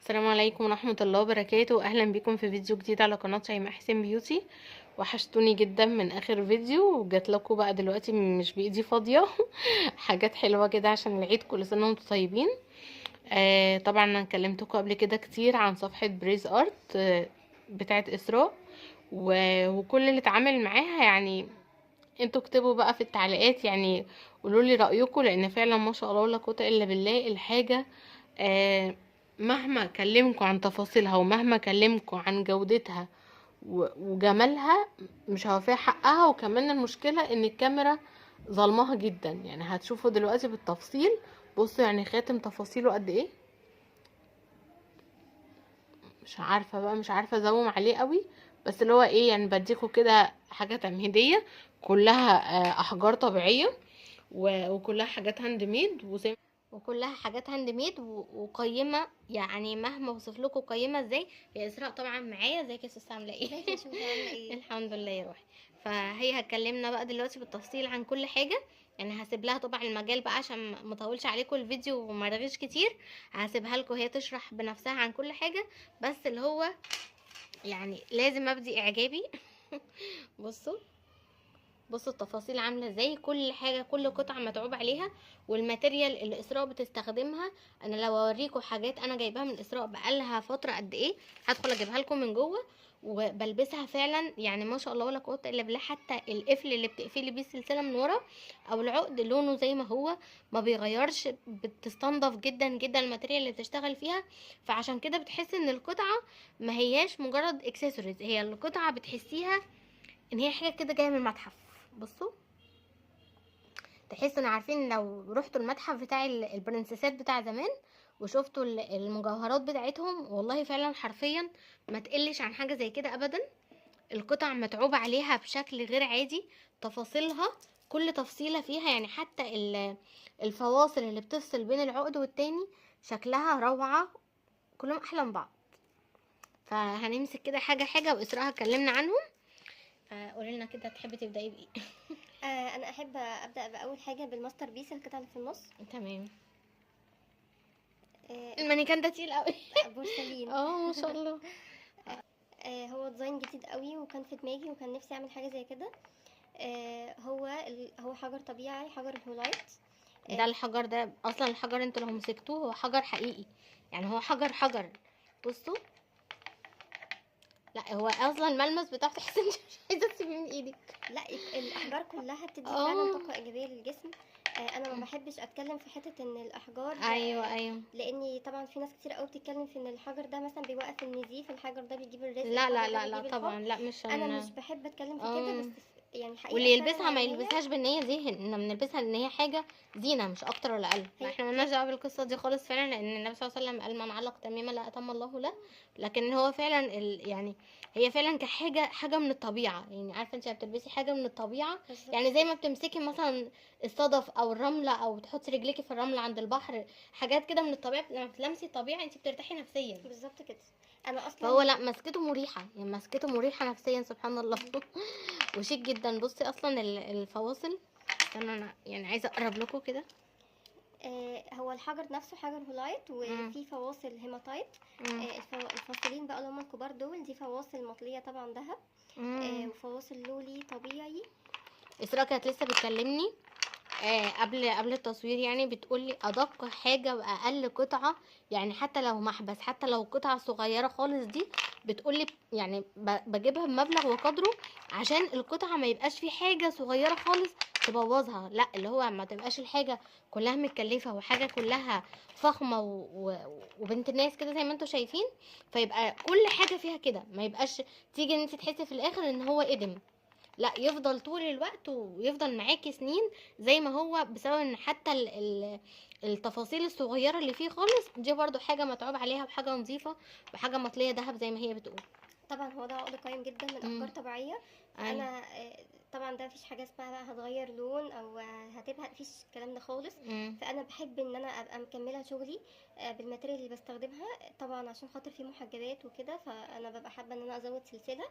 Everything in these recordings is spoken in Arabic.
السلام عليكم ورحمة الله وبركاته. اهلا بكم في فيديو جديد على قناة شيماء حسين بيوتي. وحشتوني جدا من اخر فيديو، وجات لكم بقى دلوقتي مش بايدي فاضية. حاجات حلوة كده عشان العيد، كل سنة وانتم طيبين. طبعا انا كلمتكم قبل كده كتير عن صفحة بريز ارت بتاعت اسراء، وكل اللي اتعامل معاها يعني انتوا اكتبوا بقى في التعليقات، يعني قولوا لي رأيكم، لان فعلا ما شاء الله لا قوة الا بالله الحاجة. آه مهما كلمكم عن تفاصيلها ومهما كلمكم عن جودتها وجمالها مش هوفيها حقها. وكمان المشكلة ان الكاميرا ظلمها جدا، يعني هتشوفوا دلوقتي بالتفصيل. بصوا يعني خاتم تفاصيله قد ايه، مش عارفة بقى، مش عارفة ازوم عليه قوي، بس اللي هو ايه يعني بديكوا كده حاجة تمهيدية. كلها احجار طبيعية وكلها حاجات هاند ميد، وكلها حاجات هاند ميد وقيمه. يعني مهما اوصف لكم قيمه ازاي. يا اسراء طبعا معايا، ازيك يا سوسه، عامله ايه؟ ازيك يا شوشة عاملة ايه؟ الحمد لله يا روحي. فهي هتكلمنا بقى دلوقتي بالتفصيل عن كل حاجه. يعني هسيب لها طبعا المجال بقى عشان ما اطولش عليكم الفيديو وما رغيش كتير. هسيبها لكم هي تشرح بنفسها عن كل حاجه، بس اللي هو يعني لازم ابدي اعجابي. بصوا، بصوا التفاصيل عامله ازاي، كل حاجه كل قطعه متعوب عليها. والماتيريال اللي اسراء بتستخدمها، انا لو اوريكم حاجات انا جايباها من اسراء بقالها فتره قد ايه، هدخل اجيبها لكم من جوه وبلبسها فعلا. يعني ما شاء الله ولا قوه الا بالله. حتى القفل اللي بتقفلي بيه السلسله من ورا او العقد لونه زي ما هو، ما بيغيرش، بتستنضف جدا جدا الماتيريال اللي بتشتغل فيها. فعشان كده بتحس ان القطعه ما هياش مجرد اكسسوارز، هي القطعه بتحسيها ان هي حاجه كده جايه من المتحف. بصوا، تحسوا ان عارفين لو رحتوا المتحف بتاع البرنسيسات بتاع زمان وشفتوا المجوهرات بتاعتهم، والله فعلا حرفيا ما تقلش عن حاجه زي كده ابدا. القطع متعوب عليها بشكل غير عادي، تفاصيلها كل تفصيله فيها، يعني حتى الفواصل اللي بتفصل بين العقد والتاني شكلها روعه، كلهم احلى من بعض. فهنمسك كده حاجه حاجه، واسراء هتكلمنا عنهم. فقولي لنا كده تحبي تبداي بايه؟ انا احب ابدا باول حاجه بالماستر بيس، القطعه اللي في النص. تمام. آه المانيكان ده تقيل قوي. بورسلين. ما شاء الله. هو ديزاين جديد قوي وكان في دماغي وكان نفسي اعمل حاجه زي كده. هو حجر طبيعي، حجر الهولايت. ده آه الحجر ده اصلا، الحجر انتوا لو مسكتوه هو حجر حقيقي، يعني هو حجر حجر. بصوا، لا هو اصلا الملمس بتاعه تحس انت مش عايزه تسيبيه من ايدك. لا، الاحجار كلها بتدي فعلا اه، طاقه ايجابيه للجسم. انا ما بحبش اتكلم في حته ان الاحجار، ايوه ايوه. لاني طبعا في ناس كتير قوي بتتكلم في ان الحجر ده مثلا بيوقف النزيف، الحجر ده بيجيب الرزق، لا لا الحجر ده لا لا بيجيب الحب. طبعا، لا مش انا مش هن. بحب اتكلم في كده، بس اه، يعني حقيقه واللي فعلا يلبسها ما علميه. يلبسهاش بان هي زهن، انما بنلبسها ان هي حاجه زينه مش اكتر ولا اقل. لا احنا هي مالناش دعوه بالقصه دي خالص فعلا، لان النبي صلى الله عليه وسلم قال من علق تميما لا اتم الله له. لكن هو فعلا يعني هي فعلا كحاجه، حاجه من الطبيعه. يعني عارفه انت بتلبسي حاجه من الطبيعه، بالظبط يعني زي كده. ما بتمسكي مثلا الصدف او الرمله، او تحطي رجليكي في الرمله عند البحر، حاجات كده من الطبيعه. لما بتلمسي الطبيعه انت بترتاحي نفسيا. بالظبط كده. انا فهو اصلا لا، مسكته مريحه، يعني مسكته مريحه نفسيا، سبحان الله. وشيك جدا. بصي اصلا الفواصل، استنى انا يعني عايزه اقرب لكم كده. هو الحجر نفسه حجر هولايت مم. وفي فواصل هيماتايت. مم. الفاصلين بقى اللي هم الكبار دول، دي فواصل مطليه طبعا ذهب. مم. وفواصل لولي طبيعي. اسراء كانت لسه بتكلمني قبل التصوير، يعني بتقولي ادق حاجه واقل قطعه، يعني حتى لو محبس، حتى لو قطعه صغيره خالص دي، بتقولي يعني بجيبها بمبلغ وقدره، عشان القطعه ما يبقاش في حاجه صغيره خالص تبوظها. لا اللي هو ما تبقاش الحاجه كلها متكلفه وحاجه كلها فخمه وبنت ناس كده زي ما انتوا شايفين. فيبقى كل حاجه فيها كده، ما يبقاش تيجي ان انت تحسي في الاخر ان هو ادم. لا، يفضل طول الوقت ويفضل معاكي سنين زي ما هو، بسبب ان حتى التفاصيل الصغيره اللي فيه خالص دي برضو حاجه متعوب عليها، بحاجه نظيفه، بحاجه مطليه ذهب زي ما هي بتقول. طبعا هو ده عقد قيم جدا من احجار امم. طبيعيه. ايوه. فانا طبعا ده مفيش حاجه اسمها بقى هتغير لون او هتبهت، مفيش الكلام ده خالص. امم. فانا بحب ان انا ابقى مكمله شغلي بالماتيريال اللي بستخدمها، طبعا عشان خاطر فيه محجبات وكده، فانا ببقى حابه ان انا ازود سلسله.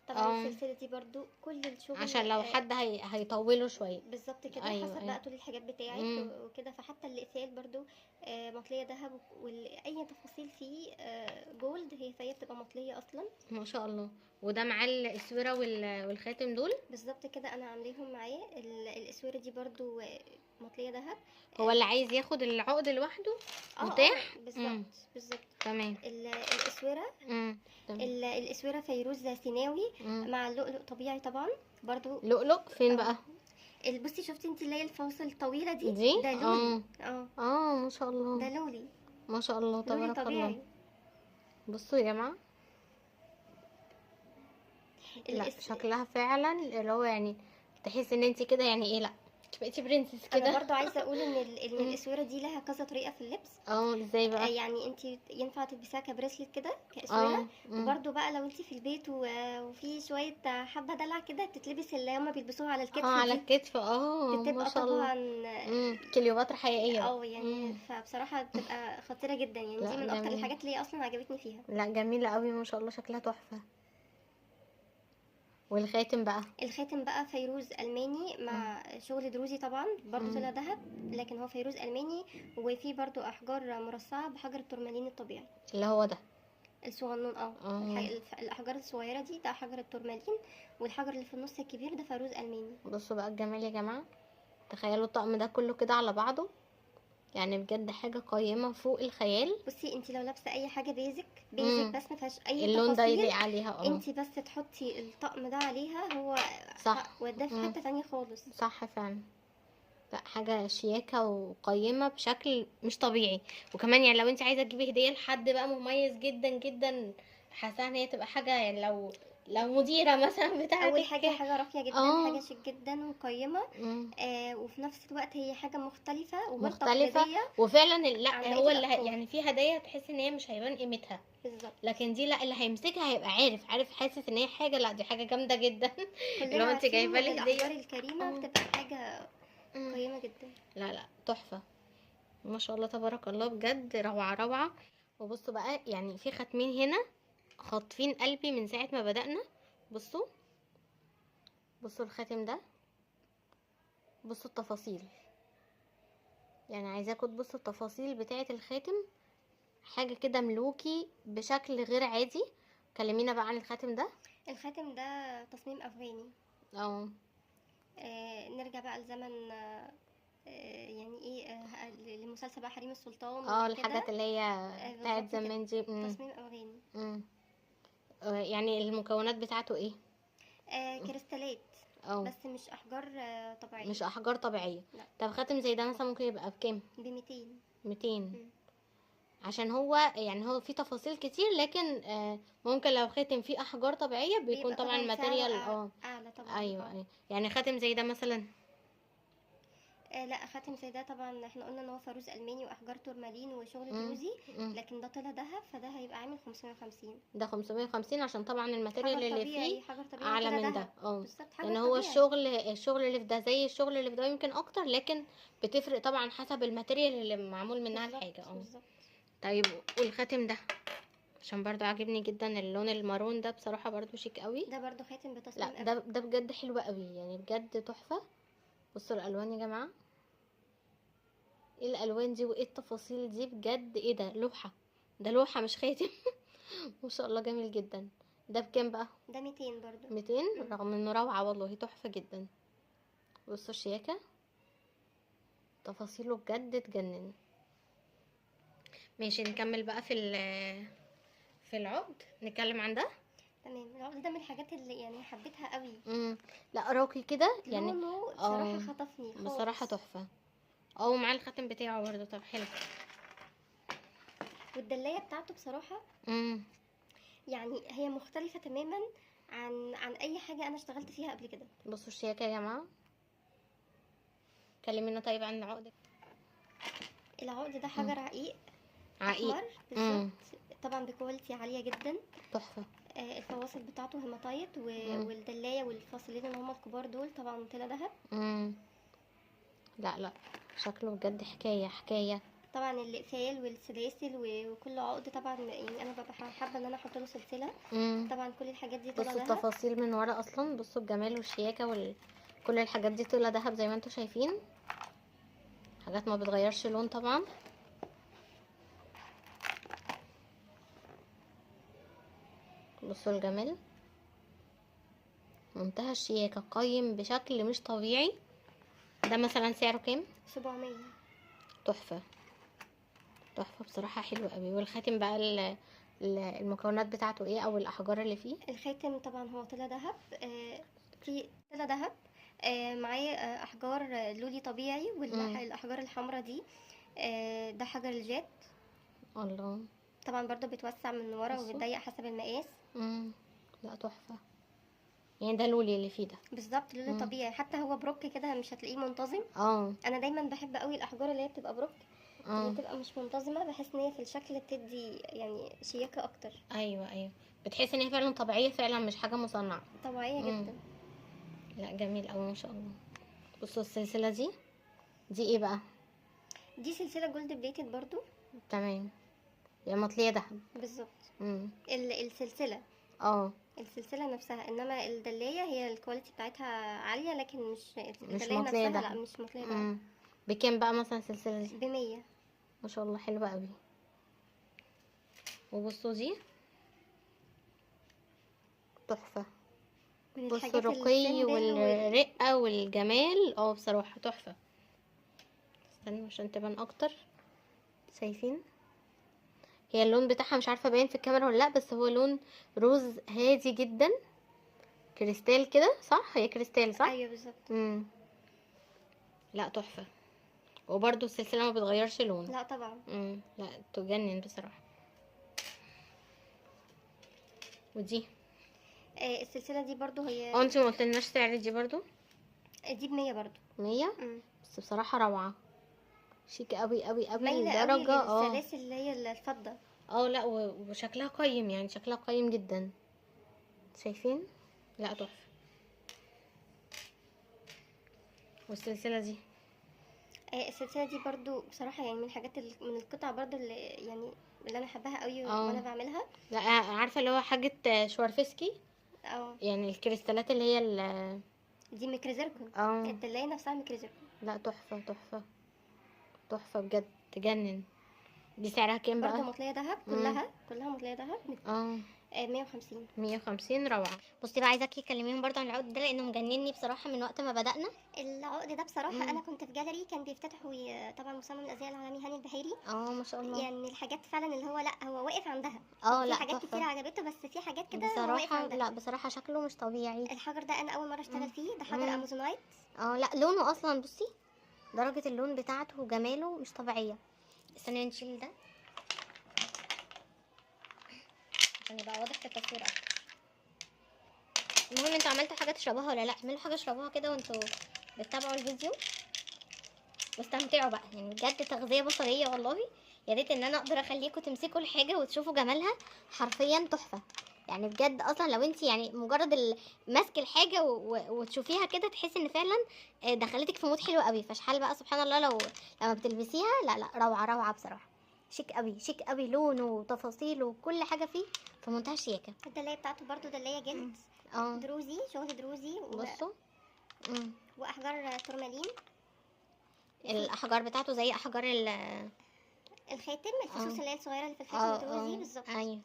طبعا السلسله دي برضو كل الشغل عشان لو حد هيطوله شويه. بالظبط كده. أيوة حسب أيوة. بقى طول الحاجات بتاعك وكده. فحتى الاقفال برضو مطليه ذهب، واي تفاصيل فيه جولد، فهي بتبقى مطليه اصلا. ما شاء الله. وده معاه الاسوره والخاتم دول. بالظبط كده، انا عاملاهم معاه. الاسوره دي برضو مطليه ذهب. هو اللي عايز ياخد العقد لوحده متاح. بالظبط بالظبط. تمام. الاسوره تمام. الاسوره فيروز سيناوي مع اللؤلؤ طبيعي طبعا برضو. لؤلؤ فين بقى؟ بصي شفتي انت اللي هي الفواصل الطويله دي ده لولي. ما شاء الله. ده لولي ما شاء الله تبارك الله. بصوا يا جماعه، لا شكلها فعلا اللي هو يعني تحس ان انت كده يعني ايه، لا بقيتي برنسس كده. انا برضو عايزه اقول ان الاسوره دي لها كذا طريقه في اللبس. ازاي بقى؟ يعني انت ينفع تلبسيها كبريسلت كده كاسوره. وبرضو بقى لو انت في البيت وفي شويه حبه دلع كده، تتلبس اللي هما بيلبسوها على الكتف. على الكتف. بتبقى ما شاء طبعا كليوباترا حقيقيه. يعني فبصراحه بتبقى خطيره جدا. يعني دي من اكتر الحاجات اللي اصلا عجبتني فيها. لا جميله قوي ما شاء الله، شكلها تحفه. والخاتم بقى؟ الخاتم بقى فيروز الماني مع شغل دروزي طبعا برضو طلع ذهب، لكن هو فيروز الماني. وفي برضو احجار مرصعه بحجر التورمالين الطبيعي اللي هو ده الصغنون. الاحجار الصغيره دي ده حجر التورمالين، والحجر اللي في النص الكبير ده فيروز الماني. بصوا بقى الجمال يا جماعه، تخيلوا الطقم ده كله كده على بعضه، يعني بجد حاجه قيمه فوق الخيال. بصي انت لو لابسه اي حاجه بيزك بس ما فيهاش اي اللون ده يليق عليها. انت بس تحطي الطقم ده عليها، هو صح وده في حته ثانيه خالص. صح فعلا. لا حاجه شياكه وقيمه بشكل مش طبيعي. وكمان يعني لو انت عايزه تجيبي هديه لحد بقى مميز جدا جدا، حاسه ان هي تبقى حاجه يعني لو مديره مثلا بتاعتك. اول حاجه راقيه جدا. حاجه شيك جدا وقيمه. وفي نفس الوقت هي حاجه مختلفه وفعلا لا هو اللي يعني في هدايا تحس ان هي مش هيبان قيمتها بالظبط، لكن دي لا، اللي هيمسكها هيبقى عارف حاسس ان هي حاجه، لا دي حاجه جامده جدا. لو انت جايبه لي هديه الكريمه بتبقى حاجه قيمه جدا. لا تحفه ما شاء الله تبارك الله، بجد روعه. وبصوا بقى يعني في ختمين هنا خاطفين قلبي من ساعه ما بدأنا. بصوا الخاتم ده، بصوا التفاصيل، يعني عايزاكم تبصوا التفاصيل بتاعه الخاتم، حاجه كده ملوكي بشكل غير عادي. كلمينا بقى عن الخاتم ده. الخاتم ده تصميم افغاني. نرجع بقى لزمن يعني ايه لمسلسل بقى حريم السلطان. الحاجات اللي هي بتاعت زمان دي. تصميم افغاني. يعني المكونات بتاعته ايه؟ كريستالات. بس مش احجار طبيعيه. مش احجار طبيعيه. لا. طب خاتم زي ده مثلا ممكن يبقى بكام؟ ب200. 200. عشان هو يعني هو فيه تفاصيل كتير، لكن ممكن لو خاتم فيه احجار طبيعيه بيكون طبعا الماتيريال اعلى طبعا. ايوه. يعني خاتم زي ده مثلا لا خاتم زي ده طبعا احنا قلنا ان هو فيروز الماني واحجار تورمالين وشغل دروزي، لكن ده طلع ذهب، فده هيبقى عامل 550. ده 550 عشان طبعا الماتيريال اللي فيه اعلى من ده. لان هو الشغل اللي في ده زي الشغل اللي في ده يمكن اكتر، لكن بتفرق طبعا حسب الماتيريال اللي معمول منها الحاجه. طيب والخاتم ده عشان برضو عاجبني جدا اللون المارون ده، بصراحه برضو شيك قوي. ده برضو خاتم بتصميم. لا ده بجد حلو قوي، يعني بجد تحفه. بصوا الالوان يا جماعه، ايه الالوان دي وايه التفاصيل دي، بجد ايه ده، لوحه، ده لوحه مش خاتم. ما شاء الله جميل جدا. ده بكام بقى؟ ده 200 برضو. 200 رغم انه روعه والله، تحفه جدا. بصوا الشياكه، تفاصيله بجد تجنن. ماشي نكمل بقى في العقد، نتكلم عن ده. تمام. العقد ده من الحاجات اللي يعني حبيتها قوي. لا راقي كده يعني، لونه بصراحه خطفني خالص. بصراحه تحفه. ومع الخاتم بتاعه برضه. طب حلو. والدلايه بتاعته بصراحه يعني هي مختلفه تماما عن اي حاجه انا اشتغلت فيها قبل كده. بصوا الشياكه يا جماعه. كلمينا طيب عن العقد. العقد ده حجر عقيق احمر بالظبط، طبعا بكواليتي عاليه جدا. تحفه. الفواصل بتاعته هيماتايت والدلايه والفاصلين اللي هما الكبار دول طبعا طلع ذهب. لا شكله بجد حكايه. طبعا الاقفال والسلاسل وكل عقد طبعا، يعني انا ببقى حابه ان انا احط له سلسله. امم. طبعا كل الحاجات دي طلع بصوا دهب. التفاصيل من ورا اصلا، بصوا الجمال والشياكه كل الحاجات دي طلع دهب زي ما انتوا شايفين. حاجات ما بتغيرش لون طبعا. بصوا الجمال، منتهى الشياكه، قايم بشكل مش طبيعي. ده مثلا سعره كام؟ 700. تحفه تحفه بصراحه، حلو قوي. والخاتم بقى المكونات بتاعته ايه او الاحجار اللي فيه؟ الخاتم طبعا هو طلع دهب، في طلع دهب، معاه احجار لولي طبيعي، والاحجار الحمراء دي ده حجر الجات. الله. طبعا برضو بتوسع من ورا بصوا. وبتضيق حسب المقاس. لا تحفه، يعني ده لولي اللي فيه ده. بالظبط، لولي طبيعي، حتى هو بروك كده مش هتلاقيه منتظم. انا دايما بحب قوي الاحجار اللي هي بتبقى بروك، اللي بتبقى مش منتظمه، بحس ان هي في الشكل بتدي يعني شياكه اكتر. ايوه بتحس ان هي فعلا طبيعيه، فعلا مش حاجه مصنعه، طبيعيه جدا. لا جميل قوي ما شاء الله. بصوا السلسله دي ايه بقى؟ دي سلسله جولد بليتد برضو. تمام، يا مطليه دهب. بالظبط. السلسله السلسله نفسها، انما الدلايه هي الكواليتي بتاعتها عاليه، لكن مش الدلايه مطليه نفسها، دهب. لا مش مطليه دهب. بكام بقى مثلا السلسله دي؟ ب100. ما شاء الله، حلوه قوي. وبصوا دي تحفه. بصوا الرقي والرقه والجمال، بصراحه تحفه. استنوا عشان تبان اكتر. شايفين هي اللون بتاعها، مش عارفه باين في الكاميرا ولا لا، بس هو لون روز هادي جدا، كريستال كده صح؟ هي كريستال صح؟ ايوه بالظبط. لا تحفه. وبرده السلسله ما بتغيرش لون. لا طبعا. لا تجنن بصراحه. ودي السلسله دي برضو هي انت ما قلتلناش سعر دي برضو؟ دي ب100 برضو. 100. بس بصراحه روعه، شيك قوي قوي قوي مايله لدرجه قوي للسلاسل اللي هي الفضه. لا وشكلها قيم، يعني شكلها قيم جدا. شايفين؟ لا تحفه. والسلسله دي السلسله دي برضو بصراحه يعني من الحاجات من القطع برضو اللي يعني اللي انا حباها قوي وانا بعملها. لا عارفه اللي هو حاجه شوارفسكي، يعني الكريستالات اللي هي دي ميكروزيركون. الدلايه نفسها ميكروزيركون. لا تحفه تحفه تحفه بجد، تجنن. دي سعرها كام بقى؟ برضو مطليه دهب، كلها مطليه دهب. 150. 150 روعه. بصي بقى، عايزاكي تكلميهم برضه عن العقد ده، لانه مجنني بصراحه من وقت ما بدانا. العقد ده بصراحه انا كنت في جاليري كان بيفتتحوا طبعا مصمم الازياء العالمي هاني البحيري. ما شاء الله، يعني الحاجات فعلا اللي هو لا هو واقف عندها. لا في حاجات كتير عجبته، بس في حاجات كده هو واقف بصراحه عندها. لا بصراحه شكله مش طبيعي. الحجر ده انا اول مره اشتغل فيه، ده حجر امازونايت. لا لونه اصلا، بصي درجه اللون بتاعته وجماله مش طبيعيه. استني نشيل ده عشان يبقى واضح في التصوير اكتر. المهم انتوا عملتوا حاجه تشربوها ولا لا؟ اعملوا حاجه اشربوها كده وانتوا بتتابعوا الفيديو، واستمتعوا بقى، يعني بجد تغذيه بصريه والله. يا ريت ان انا اقدر اخليكم تمسكوا الحاجه وتشوفوا جمالها، حرفيا تحفه. يعني بجد اصلا لو انت يعني مجرد ماسك الحاجه وتشوفيها كده، تحسي ان فعلا دخلتك في مود حلو قوي. فشحال بقى سبحان الله لما بتلبسيها، لا روعه روعه بصراحه. شيك قوي شيك قوي، لونه وتفاصيله وكل حاجه فيه في منتهى الشياكه. الدلايه بتاعته برضو دلايه جلد دروزي، شغل دروزي بصوا واحجار تورمالين. الاحجار بتاعته زي احجار الخاتم، الفصوص اللي هي الصغيره اللي في الخاتم الدروزي بالظبط. ايوه.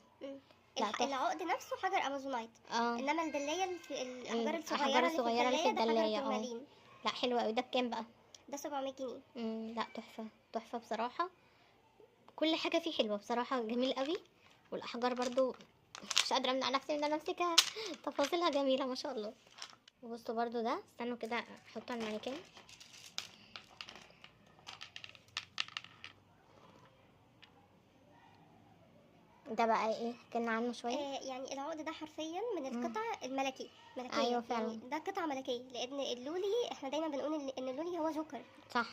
العقد نفسه حجر امازونايت. انما الدلايه الاحجار الصغيره اللي في الدلايه تورمالين. لا حلوه قوي. ده بكام بقى؟ ده 700 جنيه. لا تحفه تحفه بصراحه. كل حاجه فيه حلوه بصراحه، جميل قوي. والاحجار برضو مش قادره امنع نفسي ان انا امسكها، تفاصيلها جميله ما شاء الله. وبصوا برضو ده، استنوا كده احطه على المانيكان. ده بقى ايه؟ كنا عنه شويه. يعني العقد ده حرفيا من القطع الملكيه. ايوه فعلا. يعني ده قطعه ملكيه، لان اللولي احنا دايما بنقول ان اللولي هو جوكر. صح،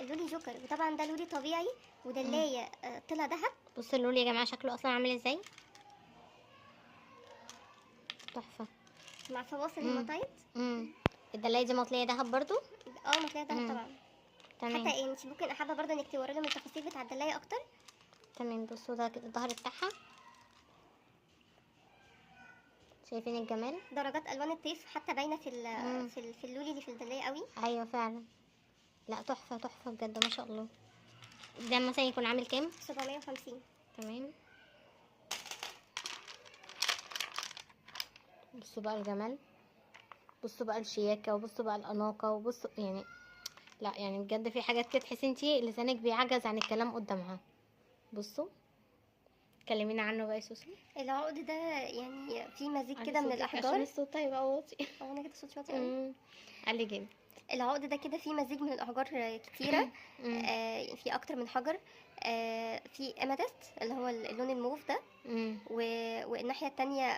اللولي جوكر، وطبعا ده لولي طبيعي ودلايه طلع دهب. بصوا اللولي يا جماعه شكله اصلا عامل ازاي، تحفه مع فواصل هيماتايت. الدلايه دي مطليه دهب برضو. مطليه دهب طبعا. تمام حتى انت ممكن حابه برضه انك توري لهم التفاصيل بتاع الدلايه اكتر. تمام. بصوا ده كده الظهر بتاعها، شايفين الجمال؟ درجات الوان الطيف حتى باينه في مم. في اللولي اللي في الدلايه قوي. ايوه فعلا، لا تحفه تحفه بجد ما شاء الله. ده مثلا يكون عامل كام؟ 750. تمام. بصوا بقى الجمال، بصوا بقى الشياكه، وبصوا بقى الاناقه، وبصوا يعني لا يعني بجد في حاجات كده تحسي انتي لسانك بيعجز عن الكلام قدامها. بصوا كلمينا عنه بقى يا سوسو. العقد ده يعني في مزيج علي كده من صوتك عشان الاحجار. الصوت هيبقى واطي. هو انا كده صوت واطي قوي. علي جامد. العقد ده كده فيه مزيج من الاحجار كتيره. في اكتر من حجر. في اماتيست اللي هو اللون الموف ده. والناحيه التانية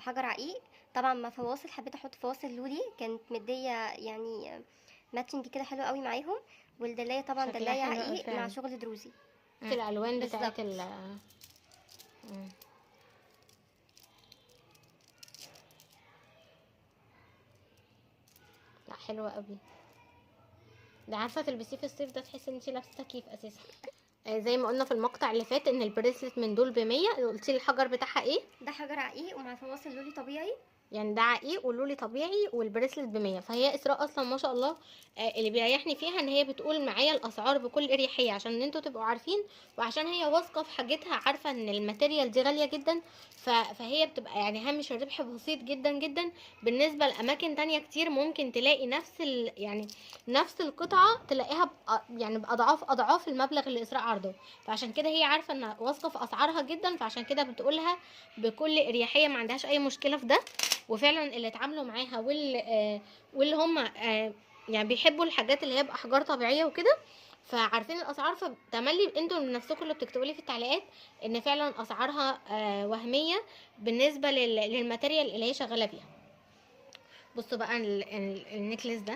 حجر عقيق. طبعا مع فواصل، حبيت احط فواصل لولي كانت مديه يعني ماتشنج كده حلو قوي معاهم. والدلايه طبعا شكلها دلايه حلو أوي عقيق مع فعلا. شغل دروزي. الالوان بتاعت بالظبط. لا حلوه قوي. ده عارفه تلبسيه في الصيف ده تحسي ان انتي لابسه تكييف اساسا. زي ما قلنا في المقطع اللي فات ان البريسلت من دول ب100. قلتي لي الحجر بتاعها ايه؟ ده حجر عقيق ومع فواصل لولي طبيعي. يعني ده عقيق واللولي طبيعي والبريسلت ب100. فهي اسراء اصلا ما شاء الله اللي بيريحني فيها ان هي بتقول معايا الاسعار بكل اريحيه عشان انتوا تبقوا عارفين، وعشان هي واثقه في حاجتها، عارفه ان الماتيريال دي غاليه جدا. فهي بتبقى يعني هامش الربح بسيط جدا جدا بالنسبه لاماكن تانية كتير. ممكن تلاقي يعني نفس القطعه تلاقيها يعني باضعاف اضعاف المبلغ اللي اسراء عرضه. فعشان كده هي عارفه ان واثقه في اسعارها جدا، فعشان كده بتقولها بكل اريحيه، ما عندهاش اي مشكله في ده. وفعلا اللي اتعاملوا معاها واللي هم يعني بيحبوا الحاجات اللي هي باحجار طبيعيه وكده، فعارفين الاسعار. فتملي انتوا من نفسكم اللي بتكتبوا لي في التعليقات ان فعلا اسعارها وهميه بالنسبه للماتيريال اللي هي شغاله فيها. بصوا بقى النكلس ده.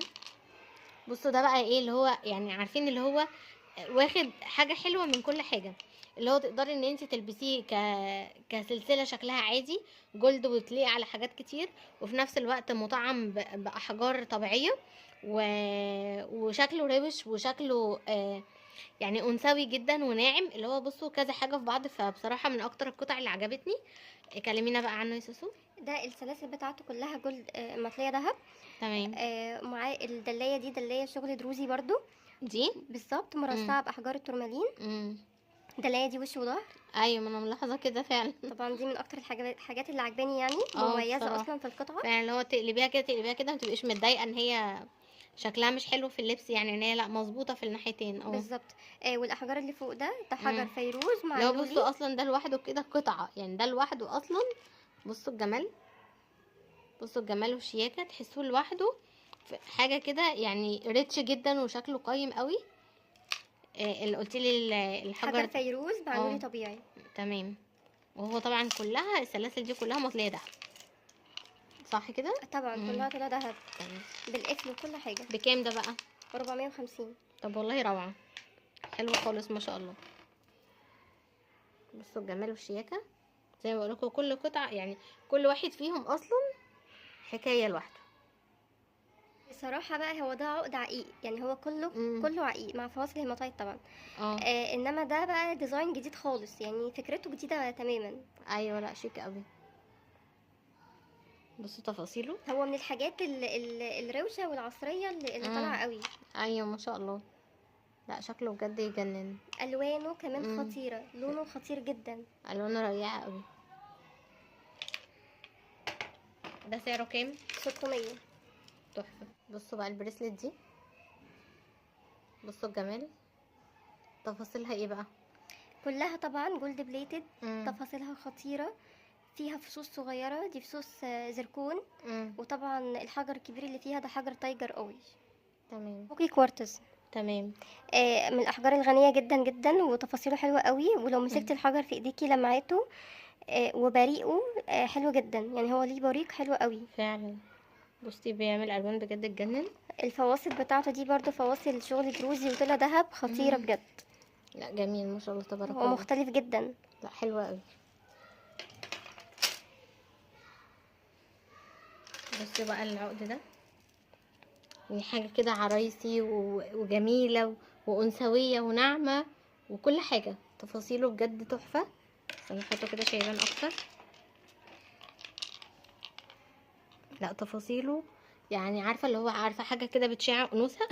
بصوا ده بقى ايه اللي هو يعني عارفين اللي هو واخد حاجه حلوه من كل حاجه، اللي هو تقدري ان انت تلبسيه كسلسله شكلها عادي جولد وتليق على حاجات كتير، وفي نفس الوقت مطعم باحجار طبيعيه وشكله روش وشكله يعني انثوي جدا وناعم، اللي هو بصوا كذا حاجه في بعض. فبصراحه من اكتر القطع اللي عجبتني. كلمينا بقى عنه يا سوسو. ده السلاسل بتاعته كلها جولد مطليه ذهب. تمام. معاه الدلايه دي دلايه شغل دروزي برضو. دي بالظبط مرصعه باحجار التورمالين. الدلايه دي وش وظهر. ايوه ما انا ملاحظه كده فعلا. طبعا دي من اكتر الحاجات اللي عجباني يعني مميزه اصلا في القطعه. فعلا اللي هو تقلبيها كده تقلبيها كده ما تبقيش متضايقه ان هي شكلها مش حلو في اللبس، يعني ان هي لا مظبوطه في الناحيتين. بالظبط. والاحجار اللي فوق ده حجر فيروز مع لو اللولي. بصوا اصلا ده لوحده كده قطعه، يعني ده لوحده اصلا. بصوا الجمال، بصوا الجمال والشياكه، تحسوه لوحده حاجه كده يعني ريتش جدا وشكله قيم قوي. اللي قلت لي الحجر حجر فيروز مع لولي طبيعي. تمام. وهو طبعا كلها السلاسل دي كلها مطليه دهب صح كده؟ طبعا كلها طلع دهب بالقفل وكل حاجه. بكام ده بقى؟ 450. طب والله روعه، حلو خالص ما شاء الله. بصوا الجمال والشياكه زي ما بقول لكم، كل قطعه يعني كل واحد فيهم اصلا حكايه لوحده. بصراحه بقى هو ده عقد عقيق، يعني هو كله عقيق مع فواصل هيماتايت طبعا. انما ده بقى ديزاين جديد خالص، يعني فكرته جديده تماما. ايوه لا شيك قوي. بصوا تفاصيله، هو من الحاجات الروشه والعصريه اللي طالعه قوي. ايوه ما شاء الله. لا شكله بجد يجنن. الوانه كمان خطيره، لونه خطير جدا، الوانه رائعه قوي. ده سعره كام؟ 600. تحفه. بصوا بقى البريسلت دي، بصوا الجمال، تفاصيلها ايه بقى؟ كلها طبعا جولد بليتد. تفاصيلها خطيره، فيها فصوص صغيره، دي فصوص زركون. وطبعا الحجر الكبير اللي فيها ده حجر تايجر اوي. تمام. بوكي كوارتز. تمام. من الاحجار الغنيه جدا جدا وتفاصيله حلوه قوي، ولو مسكت الحجر في ايديكي لمعته وبريقه حلو جدا، يعني هو ليه بريق حلو قوي فعلا. بصي بيعمل الوان بجد تجنن. الفواصل بتاعته دي برضو فواصل شغل دروزي وطلع دهب خطيره بجد. لا جميل ما شاء الله تبارك الله. هو مختلف جدا. لا حلوه قوي. بصي بقى العقد ده يعني حاجه كده عرايسي وجميله وانثويه وناعمه وكل حاجه. تفاصيله بجد تحفه. انا هحطه كده شايلان اكتر. لا تفاصيله يعني عارفه اللي هو عارفه حاجه كده بتشع انوثه.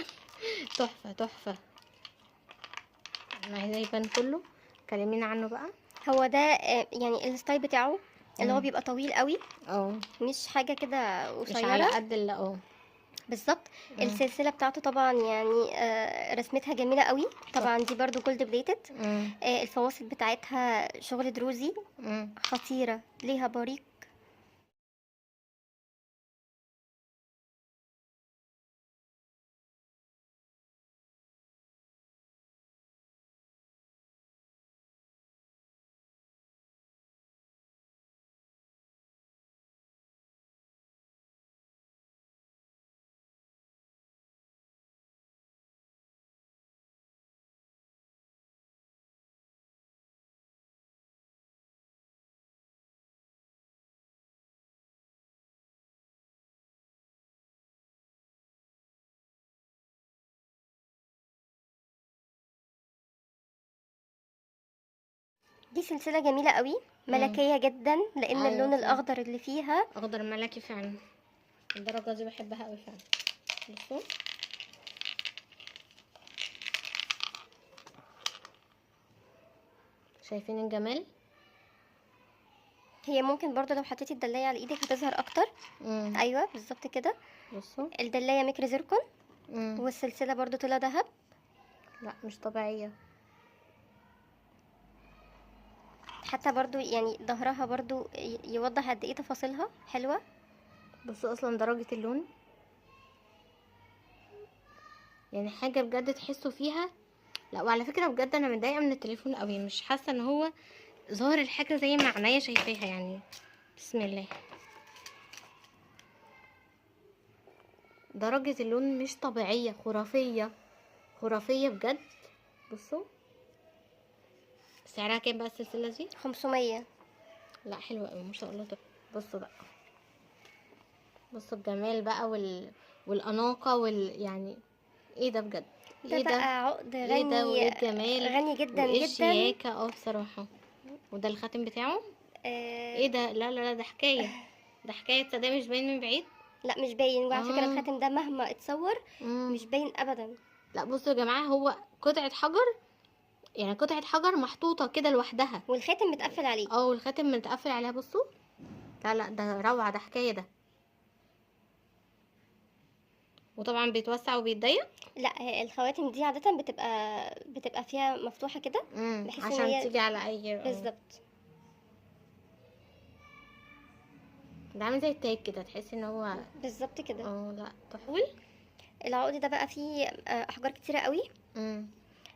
تحفه تحفه. انا عايزاه يبان كله. كلمينا عنه بقى. هو ده يعني الستايل بتاعه اللي هو مم. بيبقى طويل قوي، اه مش حاجه كده مش على قصيره. قد اه. بالظبط. السلسله بتاعته طبعا يعني رسمتها جميله قوي طبعا، دي برضو جولد بليتد. الفواصل بتاعتها شغل دروزي خطيره، ليها بريق. دي سلسله جميله قوي، ملكيه جدا، لان أيوة اللون فعلا. الاخضر اللي فيها اخضر ملكي فعلا. الدرجه دي بحبها قوي فعلا. بصوا شايفين الجمال. هي ممكن برضو لو حطيتي الدلايه على ايدك هتظهر اكتر. ايوه بالظبط كده. بصوا الدلايه ميكرو زيركون، والسلسله برضو طلع دهب. لا مش طبيعيه. حتى برضو يعني ظهرها برضو يوضح قد ايه تفاصيلها حلوه. بصوا اصلا درجه اللون يعني حاجه بجد تحسوا فيها. لا وعلى فكره بجد انا متضايقه من التليفون قوي، مش حاسه ان هو ظاهر الحاجه زي ما عينيا شايفاها يعني. بسم الله. درجه اللون مش طبيعيه، خرافيه خرافيه بجد. بصوا سعرها كام بقى السلسله دي؟ 500. لا حلوه قوي ما شاء الله. طب بصوا بقى، بصوا الجمال بقى والاناقه يعني ايه ده بجد. ده ايه ده بقى عقد ايه ده غني، وايه الجمال غني جدا وايه جدا. الشياكه بصراحه. وده الخاتم بتاعه. ايه ده؟ لا لا لا ده حكايه. ده حكايه تصدقي مش باين من بعيد. لا مش باين، وعلى فكره الخاتم ده مهما اتصور مش باين ابدا. لا بصوا يا جماعه هو قطعه حجر، يعني قطعه حجر محطوطه كده لوحدها. والخاتم متقفل عليه. والخاتم متقفل عليها. بصوا لا لا ده روعه، ده حكايه ده. وطبعا بيتوسع وبيتضيق. لا الخواتم دي عاده بتبقى فيها مفتوحه كده، بحيث ان عشان هي تيجي على اي بالظبط. ده عامل زي التاج كده، تحسي ان هو بالظبط كده. لا تحول. العقد ده بقى فيه احجار كتيره قوي.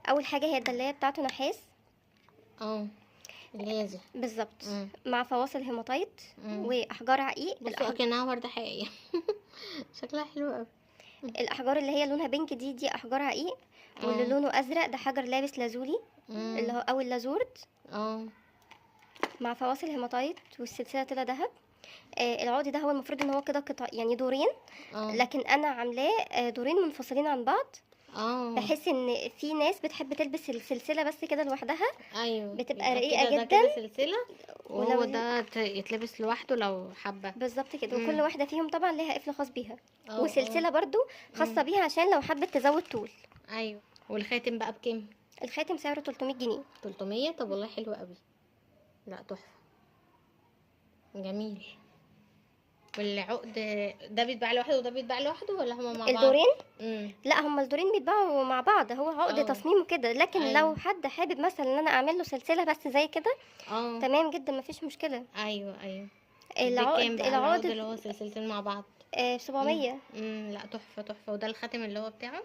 اول حاجه هي الدلايه بتاعته نحاس. اللي هي دي بالظبط، مع فواصل هيماتايت واحجار عقيق. بصوا اكنها ورده حقيقيه. شكلها حلو قوي. الاحجار اللي هي لونها بينك دي احجار عقيق، واللي لونه ازرق ده حجر لابس لازولي اللي هو او اللازورد، مع فواصل هيماتايت، والسلسله طلع دهب. العقد ده هو المفروض ان هو كده قطع يعني دورين، لكن انا عاملاه دورين منفصلين عن بعض. بحس ان في ناس بتحب تلبس السلسله بس كده لوحدها. ايوه بتبقى رقيقه ده جدا. كده سلسله، وهو ده يتلبس لوحده لو حابه. بالظبط كده. وكل واحده فيهم طبعا ليها قفل خاص بيها، وسلسله برضو خاصه بيها عشان لو حبت تزود طول. ايوه. والخاتم بقى بكام؟ الخاتم سعره 300 جنيه. 300؟ طب والله حلو قوي. لا تحفه جميل. والعقد ده بيتباع لوحده وده بيتباع لوحده ولا هما مع بعض؟ الدورين لا هما الدورين بيتباعوا مع بعض، هو عقد تصميمه كده. لكن لو حد حابب مثلا ان انا اعمل له سلسله بس زي كده تمام جدا مفيش مشكله. ايوه العقد اللي هو سلسلتين مع بعض 700. لا تحفه تحفه. وده الخاتم اللي هو بتاعه.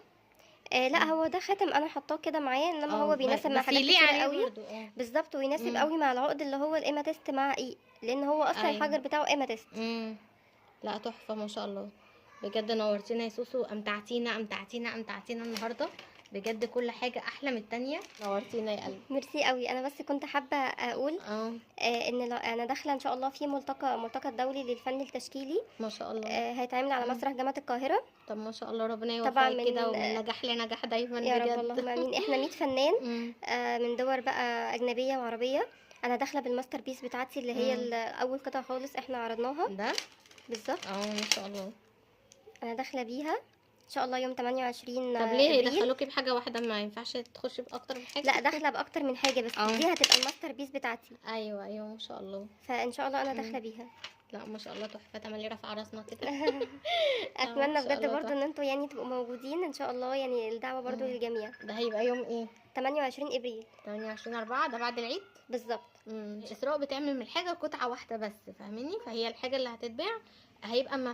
لا هو ده خاتم انا حطاه كده معايا، انما هو بيناسب مع حاجات كتير قوي. بالظبط، ويناسب قوي مع العقد اللي هو الاماتيست مع لان هو اصلا الحجر بتاعه اماتيست. لا تحفه ما شاء الله. بجد نورتينا يا سوسو، امتعتينا النهارده بجد كل حاجه احلى من التانية. نورتينا يا قلبي. ميرسي قوي. انا بس كنت حابه اقول ان انا داخله ان شاء الله في ملتقى الدولي للفن التشكيلي، ما شاء الله. هيتعمل على مسرح جامعه القاهره. طب ما شاء الله، ربنا طبعا يوفقك كده ومن نجاح لنجاح دايما يا بجد. رب، اللهم امين. احنا 100 فنان من دول بقى اجنبيه وعربيه. انا داخله بالماستر بيس بتاعتي اللي هي اول قطعه خالص احنا عرضناها ده بالظبط. ما شاء الله. انا داخله بيها ان شاء الله يوم 28 طب ليه ابريل. هيدخلوكي بحاجه واحده؟ ما ينفعش تخشي باكتر من حاجه؟ لا، داخله باكتر من حاجه، بس دي هتبقى الماستر بيس بتاعتي. ايوه ما شاء الله. فان شاء الله انا داخله بيها. لا ما شاء الله تحفه، تملي رافعه راسنا كده. اتمنى بجد برضو ان انتوا يعني تبقوا موجودين ان شاء الله، يعني الدعوه برضو للجميع. ده هيبقى يوم ايه؟ 28 ابريل. 28/4 ده بعد العيد بالظبط. اسراء بتعمل من الحاجه قطعه واحده بس، فاهميني؟ فهي الحاجه اللي هتتباع هيبقى ما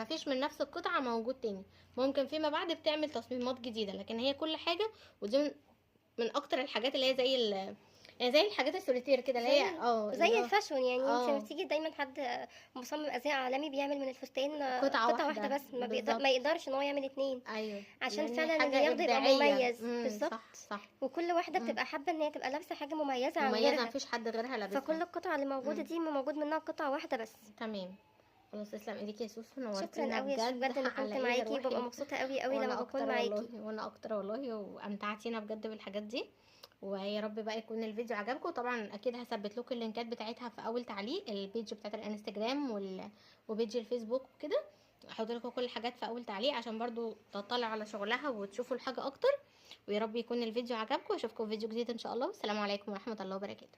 فيش من نفس القطعه موجود تاني. ممكن فيما بعد بتعمل تصميمات جديده، لكن هي كل حاجه. ودي من اكتر الحاجات اللي هي زي الحاجات السوليتير كده، اللي هي زي الفاشون. يعني انت لما تيجي دايما حد مصمم ازياء عالمي بيعمل من الفستان قطعه واحده بس، ما يقدرش ان هو يعمل اتنين. ايوه، عشان فعلا العرض يبقى مميز. بالظبط. صح. وكل واحده بتبقى حابه ان هي تبقى لابسه حاجه مميزه عن مميزه غيرها، مفيش حد غيرها لابسها. فكل القطع اللي موجوده دي موجود منها قطعه واحده بس. تمام. خلاص، تسلم ايديكي يا سوسو، شكرا نورتينا قوي بجد انا كنت معاكي. ببقى مبسوطه قوي لما بكون معاكي. وانا اكتر والله، وامتعتينا بجد بالحاجات دي. ويا رب بقى يكون الفيديو عجبكم. طبعا اكيد هثبت لكم اللينكات بتاعتها في اول تعليق، البيج بتاعت الانستجرام وبيج الفيسبوك وكده. هحط لكم كل الحاجات في اول تعليق عشان برضو تطلعوا على شغلها وتشوفوا الحاجه اكتر. ويا رب يكون الفيديو عجبكم، واشوفكم في فيديو جديد ان شاء الله. والسلام عليكم ورحمه الله وبركاته.